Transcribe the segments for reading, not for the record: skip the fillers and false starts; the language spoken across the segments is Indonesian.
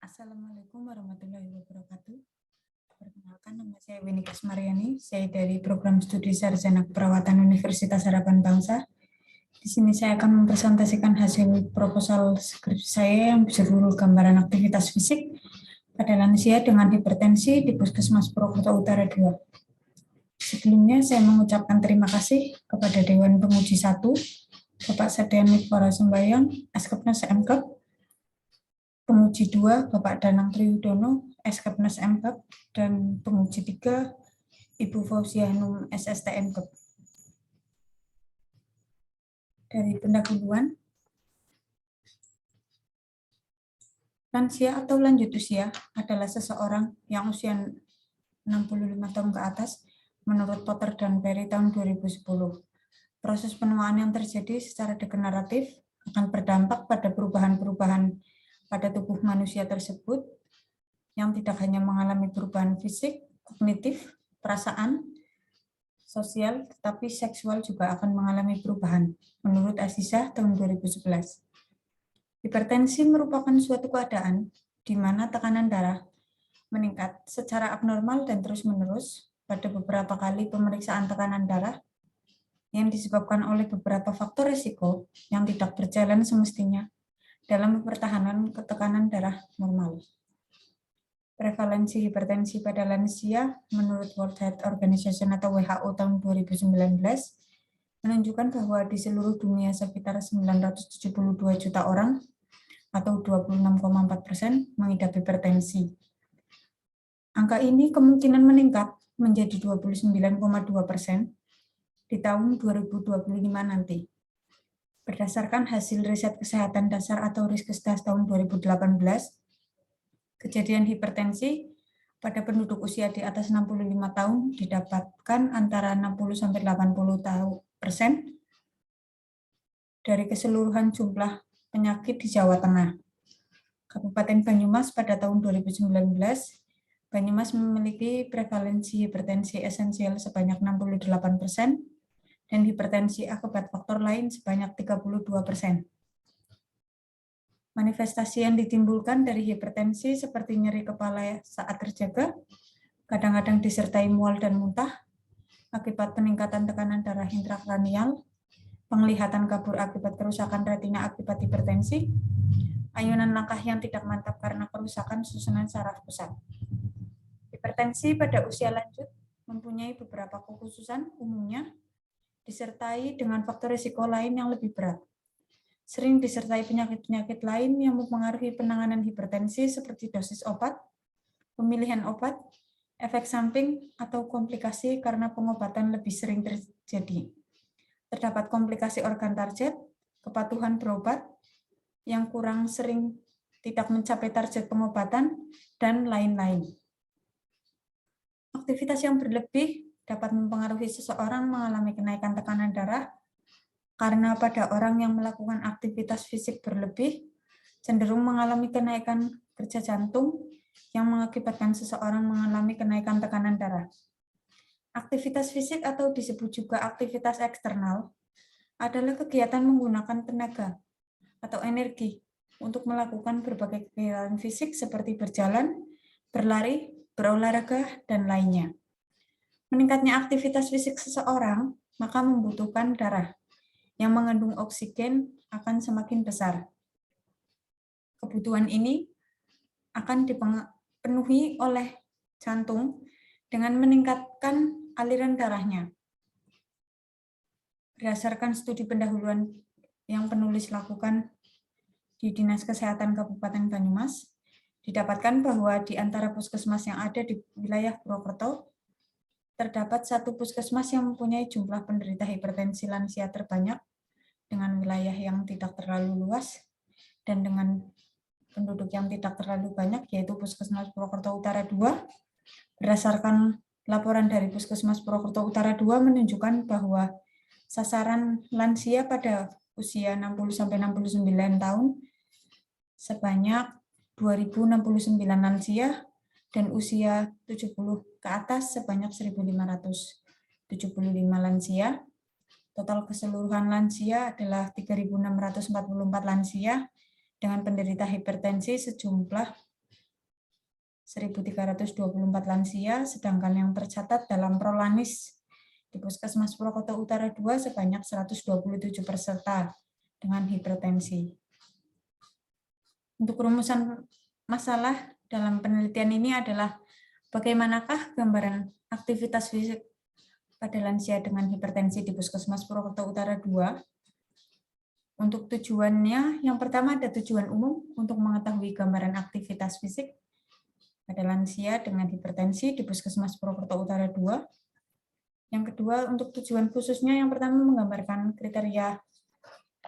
Assalamualaikum warahmatullahi wabarakatuh. Perkenalkan, nama saya Winnie Kasmariani. Saya dari Program Studi Sarjana Keperawatan Universitas Harapan Bangsa. Di sini saya akan mempresentasikan hasil proposal skripsi saya yang berjudul Gambaran Aktivitas Fisik pada Lansia dengan Hipertensi di Puskesmas Purwokerto Utara 2. Sebelumnya saya mengucapkan terima kasih kepada Dewan Penguji 1, Bapak Sadiani Para Sembayang, Eskepnes MKep, Penguji 2, Bapak Danang Triyudono, Eskepnes MKep, dan Penguji 3, Ibu Fauzia Hanum, SST MKep. Dari pendahuluan, lansia atau lanjut usia adalah seseorang yang usia 65 tahun ke atas menurut Potter dan Perry tahun 2010. Proses penuaan yang terjadi secara degeneratif akan berdampak pada perubahan-perubahan pada tubuh manusia tersebut yang tidak hanya mengalami perubahan fisik, kognitif, perasaan, sosial, tetapi seksual juga akan mengalami perubahan, menurut Azizah tahun 2011. Hipertensi merupakan suatu keadaan di mana tekanan darah meningkat secara abnormal dan terus-menerus pada beberapa kali pemeriksaan tekanan darah yang disebabkan oleh beberapa faktor risiko yang tidak berjalan semestinya dalam mempertahankan tekanan darah normal. Prevalensi hipertensi pada lansia menurut World Health Organization atau WHO tahun 2019 menunjukkan bahwa di seluruh dunia sekitar 972 juta orang atau 26,4% mengidap hipertensi. Angka ini kemungkinan meningkat menjadi 29,2% di tahun 2025 nanti. Berdasarkan hasil riset kesehatan dasar atau Riskesdas tahun 2018, kejadian hipertensi pada penduduk usia di atas 65 tahun didapatkan antara 60-80% dari keseluruhan jumlah penyakit di Jawa Tengah. Kabupaten Banyumas pada tahun 2019, Banyumas memiliki prevalensi hipertensi esensial sebanyak 68%, dan hipertensi akibat faktor lain sebanyak 32%. Manifestasi yang ditimbulkan dari hipertensi seperti nyeri kepala saat terjaga, kadang-kadang disertai mual dan muntah, akibat peningkatan tekanan darah intrakranial, penglihatan kabur akibat kerusakan retina akibat hipertensi, ayunan langkah yang tidak mantap karena kerusakan susunan saraf pusat. Hipertensi pada usia lanjut mempunyai beberapa kekhususan, umumnya disertai dengan faktor risiko lain yang lebih berat. Sering disertai penyakit-penyakit lain yang mempengaruhi penanganan hipertensi seperti dosis obat, pemilihan obat, efek samping, atau komplikasi karena pengobatan lebih sering terjadi. Terdapat komplikasi organ target, kepatuhan berobat, yang kurang sering tidak mencapai target pengobatan, dan lain-lain. Aktivitas yang berlebih dapat mempengaruhi seseorang mengalami kenaikan tekanan darah karena pada orang yang melakukan aktivitas fisik berlebih cenderung mengalami kenaikan kerja jantung yang mengakibatkan seseorang mengalami kenaikan tekanan darah. Aktivitas fisik atau disebut juga aktivitas eksternal adalah kegiatan menggunakan tenaga atau energi untuk melakukan berbagai kegiatan fisik seperti berjalan, berlari, berolahraga, dan lainnya. Meningkatnya aktivitas fisik seseorang, maka membutuhkan darah yang mengandung oksigen akan semakin besar. Kebutuhan ini akan dipenuhi oleh jantung dengan meningkatkan aliran darahnya. Berdasarkan studi pendahuluan yang penulis lakukan di Dinas Kesehatan Kabupaten Banyumas, didapatkan bahwa di antara puskesmas yang ada di wilayah Purwokerto, terdapat satu puskesmas yang mempunyai jumlah penderita hipertensi lansia terbanyak dengan wilayah yang tidak terlalu luas dan dengan penduduk yang tidak terlalu banyak, yaitu Puskesmas Purwokerto Utara 2. Berdasarkan laporan dari Puskesmas Purwokerto Utara 2 menunjukkan bahwa sasaran lansia pada usia 60-69 tahun sebanyak 2.069 lansia dan usia 70 ke atas sebanyak 1.575 lansia. Total keseluruhan lansia adalah 3.644 lansia dengan penderita hipertensi sejumlah 1.324 lansia, sedangkan yang tercatat dalam Prolanis di Puskesmas Purwokerto Utara 2 sebanyak 127 peserta dengan hipertensi. Untuk rumusan masalah dalam penelitian ini adalah bagaimanakah gambaran aktivitas fisik pada lansia dengan hipertensi di Puskesmas Purwokerto Utara 2. Untuk tujuannya, yang pertama ada tujuan umum untuk mengetahui gambaran aktivitas fisik pada lansia dengan hipertensi di Puskesmas Purwokerto Utara 2. Yang kedua, untuk tujuan khususnya, yang pertama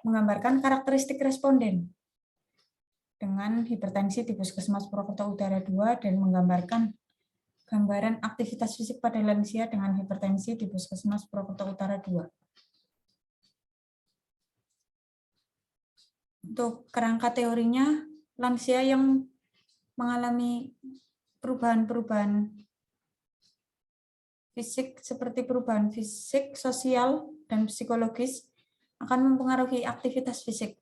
menggambarkan karakteristik responden dengan hipertensi di Puskesmas Purwokerto Utara 2 dan menggambarkan gambaran aktivitas fisik pada lansia dengan hipertensi di Puskesmas Purwokerto Utara 2. Untuk kerangka teorinya, lansia yang mengalami perubahan-perubahan fisik seperti perubahan fisik, sosial, dan psikologis akan mempengaruhi aktivitas fisik.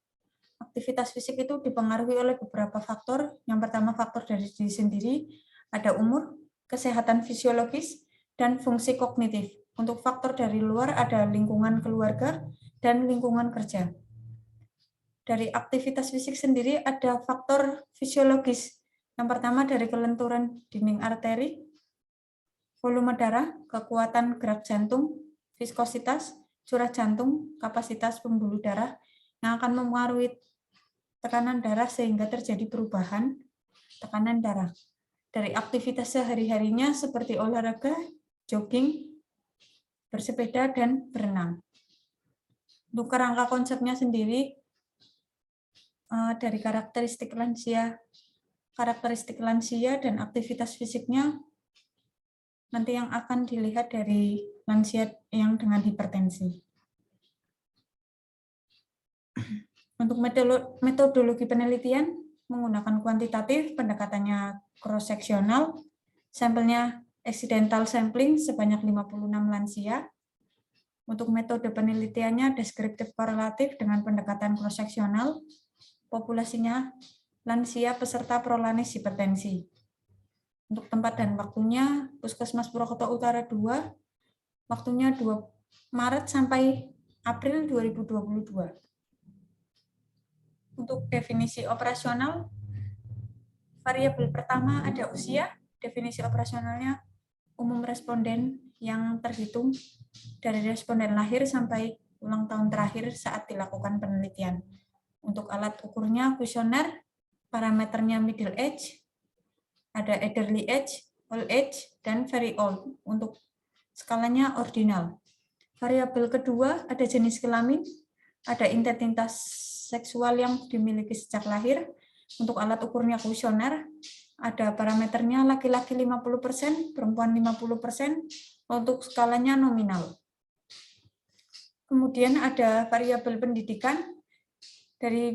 Aktivitas fisik itu dipengaruhi oleh beberapa faktor. Yang pertama faktor dari diri sendiri, ada umur, kesehatan fisiologis, dan fungsi kognitif. Untuk faktor dari luar ada lingkungan keluarga dan lingkungan kerja. Dari aktivitas fisik sendiri ada faktor fisiologis. Yang pertama dari kelenturan dinding arteri, volume darah, kekuatan gerak jantung, viskositas, curah jantung, kapasitas pembuluh darah yang akan mempengaruhi tekanan darah sehingga terjadi perubahan tekanan darah. Dari aktivitas sehari-harinya seperti olahraga, jogging, bersepeda, dan berenang. Untuk kerangka konsepnya sendiri, dari karakteristik lansia dan aktivitas fisiknya nanti yang akan dilihat dari lansia yang dengan hipertensi. Untuk metodologi penelitian menggunakan kuantitatif, pendekatannya cross-seksional, sampelnya accidental sampling sebanyak 56 lansia. Untuk metode penelitiannya deskriptif korelatif dengan pendekatan cross-seksional, populasinya lansia peserta Prolanis hipertensi. Untuk tempat dan waktunya, Puskesmas Purwokerto Utara 2, waktunya 2 Maret sampai April 2022. Untuk definisi operasional, variabel pertama ada usia, definisi operasionalnya umum responden yang terhitung dari responden lahir sampai ulang tahun terakhir saat dilakukan penelitian. Untuk alat ukurnya kuesioner, parameternya middle age, ada elderly age, old age, dan very old. Untuk skalanya ordinal. Variabel kedua ada jenis kelamin, ada intensitas seksual yang dimiliki sejak lahir. Untuk alat ukurnya kuesioner, ada parameternya laki-laki 50%, perempuan 50%, untuk skalanya nominal. Kemudian ada variabel pendidikan. Dari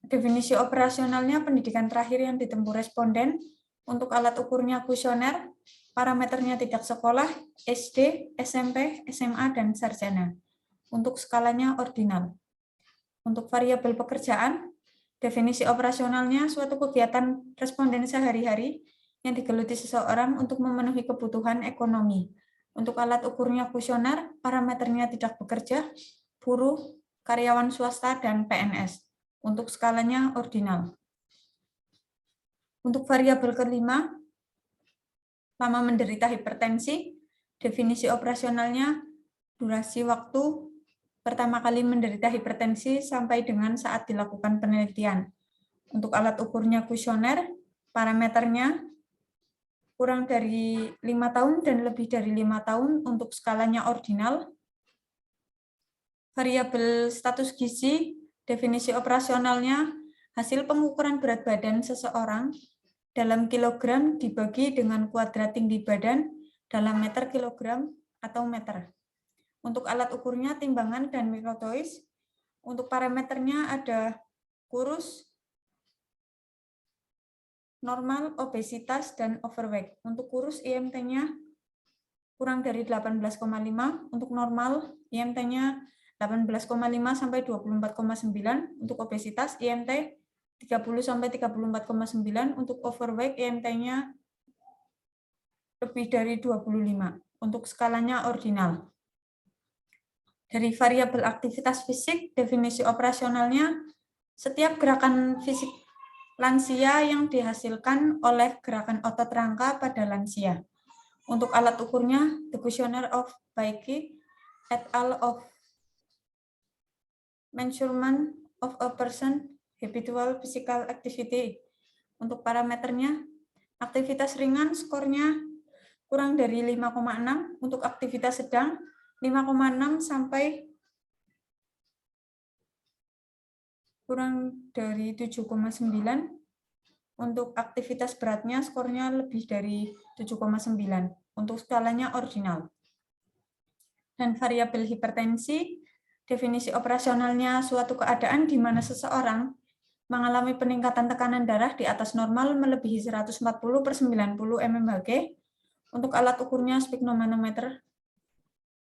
definisi operasionalnya, pendidikan terakhir yang ditempuh responden. Untuk alat ukurnya kuesioner, parameternya tidak sekolah, SD, SMP, SMA, dan sarjana. Untuk skalanya ordinal. Untuk variabel pekerjaan, definisi operasionalnya suatu kegiatan responden sehari-hari yang digeluti seseorang untuk memenuhi kebutuhan ekonomi. Untuk alat ukurnya kuesioner, parameternya tidak bekerja, buruh, karyawan swasta, dan PNS. Untuk skalanya ordinal. Untuk variabel kelima, lama menderita hipertensi, definisi operasionalnya durasi waktu pertama kali menderita hipertensi sampai dengan saat dilakukan penelitian. Untuk alat ukurnya kuesioner, parameternya kurang dari 5 tahun dan lebih dari 5 tahun. Untuk skalanya ordinal. Variabel status gizi, definisi operasionalnya hasil pengukuran berat badan seseorang dalam kilogram dibagi dengan kuadrat tinggi badan dalam meter kilogram atau meter. Untuk alat ukurnya timbangan dan mikrotois. Untuk parameternya ada kurus, normal, obesitas, dan overweight. Untuk kurus IMT-nya kurang dari 18,5, untuk normal IMT-nya 18,5 sampai 24,9, untuk obesitas IMT 30 sampai 34,9, untuk overweight IMT-nya lebih dari 25. Untuk skalanya ordinal. Dari variabel aktivitas fisik, definisi operasionalnya, setiap gerakan fisik lansia yang dihasilkan oleh gerakan otot rangka pada lansia. Untuk alat ukurnya, the questionnaire of Baiki et al. Of measurement of a person habitual physical activity. Untuk parameternya, aktivitas ringan skornya kurang dari 5,6, untuk aktivitas sedang 5,6 sampai kurang dari 7,9. Untuk aktivitas beratnya skornya lebih dari 7,9. Untuk skalanya ordinal. Dan variabel hipertensi, definisi operasionalnya suatu keadaan di mana seseorang mengalami peningkatan tekanan darah di atas normal melebihi 140/90 mmHg. Untuk alat ukurnya sphygmomanometer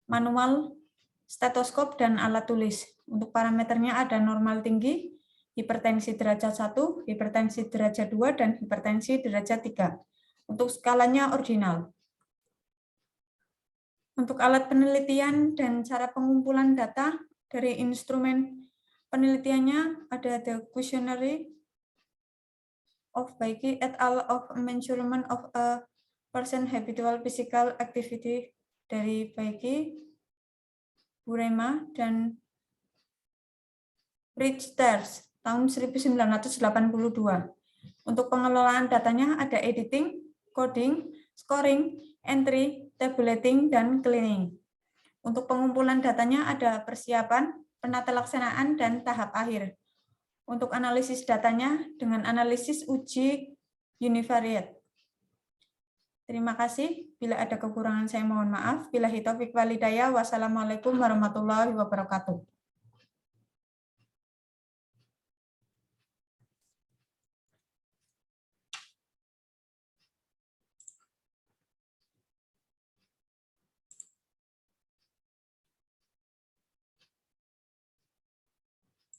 manual, stetoskop, dan alat tulis. Untuk parameternya ada normal tinggi, hipertensi derajat 1, hipertensi derajat 2, dan hipertensi derajat 3. Untuk skalanya ordinal. Untuk alat penelitian dan cara pengumpulan data dari instrumen penelitiannya ada the questionnaire of Baiki et al. Of measurement of a person habitual physical activity dari Baiki, Burema, dan Richters tahun 1982. Untuk pengelolaan datanya ada editing, coding, scoring, entry, tabulating, dan cleaning. Untuk pengumpulan datanya ada persiapan, penata laksanaan, dan tahap akhir. Untuk analisis datanya dengan analisis uji univariate. Terima kasih. Bila ada kekurangan saya mohon maaf. Billahi taufiq wal hidayah. Wassalamualaikum warahmatullahi wabarakatuh.